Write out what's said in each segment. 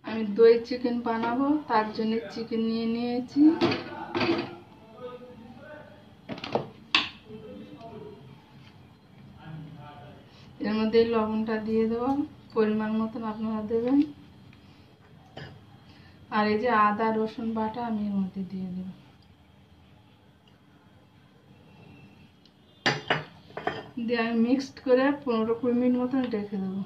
আমি দই চিকেন বানাবো, তার জন্য চিকেন নিয়ে নিয়েছি। এর মধ্যে লবণটা দিয়ে দেবো, পরিমাণ মতন আপনারা দেবেন। আর এই যে আদা রসুন বাটা আমি এর মধ্যে দিয়ে দেব। দিয়ে আমি মিক্সড করে 15-20 মিনিট মতন রেখে দেবো।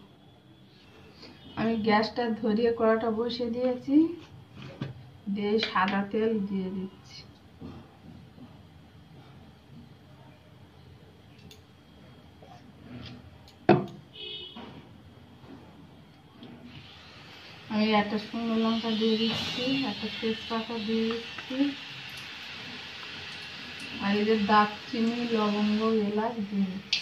আমি গ্যাসটা ধরিয়ে কড়াটা বসিয়ে দিয়েছি, দিয়ে সাদা তেল দিয়ে দিচ্ছি। আমি একটা শুকনো লঙ্কা দিয়ে দিচ্ছি, একটা তেজপাতা দিয়ে দিচ্ছি, আর এই যে দারচিনি লবঙ্গ এলাচ দিয়ে দিচ্ছি।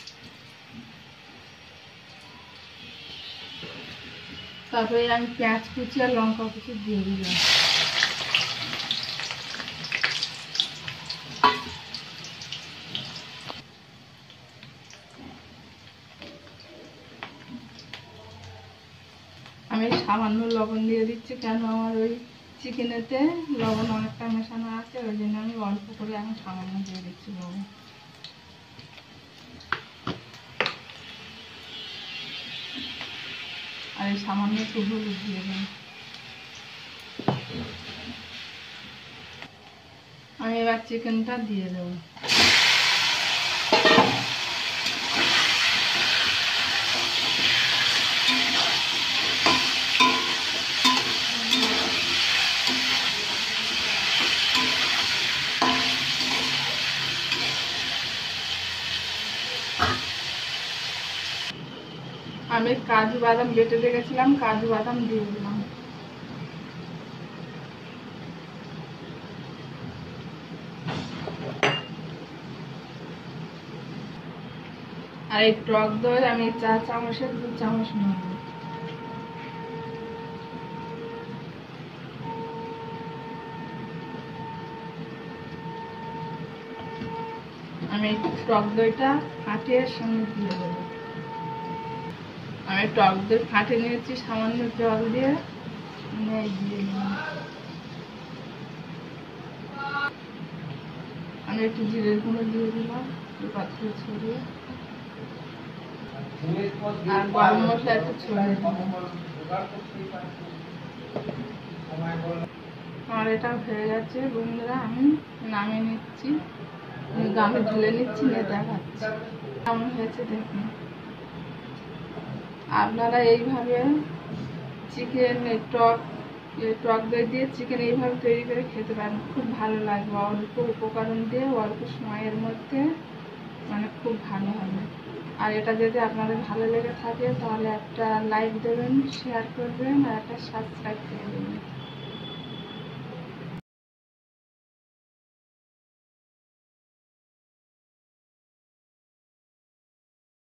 তারপরে আমি পেঁয়াজ কুচি আর লঙ্কা কুচি দিয়ে দিলাম। আমি সামান্য লবণ দিয়ে দিচ্ছি, কেন আমার ওই চিকেনেতে লবণ অনেকটা মেশানো আছে, ওই জন্য আমি অল্প করে আমি সামান্য দিয়ে দিচ্ছি লবণ। আর এই সামান্য একটু হলুদ দিয়ে দেব। আমি এবার চিকেনটা দিয়ে দেব। আমি কাজু বাদাম বেটে রেখেছিলাম, কাজু বাদাম দিয়ে দিলাম। আর এই টক দই আমি 4 চামচের 2 চামচ নেব। আমি টক দইটা ফাটিয়ে সঙ্গে দিয়ে দেবো। আমি টক দই ফাটিয়ে নিয়েছি সামান্য জল দিয়ে, দিয়ে দিলাম। আমি একটু জিরের গুঁড়ো দিয়ে দিলাম, পাত্রে ছড়িয়ে, আর গরম মশলা একটু ছড়িয়ে দিলাম। আমার এটা হয়ে গেছে বন্ধুরা, আমি নামিয়ে নিচ্ছি, গামে ঢেলে নিচ্ছি, নিয়ে দেখাচ্ছি কেমন হয়েছে দেখুন। আপনারা এইভাবে চিকেন টক দই দিয়ে চিকেন এইভাবে তৈরি করে খেতে পারেন, খুব ভালো লাগবে। অল্প উপকরণ দিয়ে অল্প সময়ের মধ্যে মানে খুব ভালো হবে। আর এটা যদি আপনাদের ভালো লেগে থাকে তাহলে একটা লাইক দেবেন, শেয়ার করবেন, আর একটা সাবস্ক্রাইব করে দেবেন।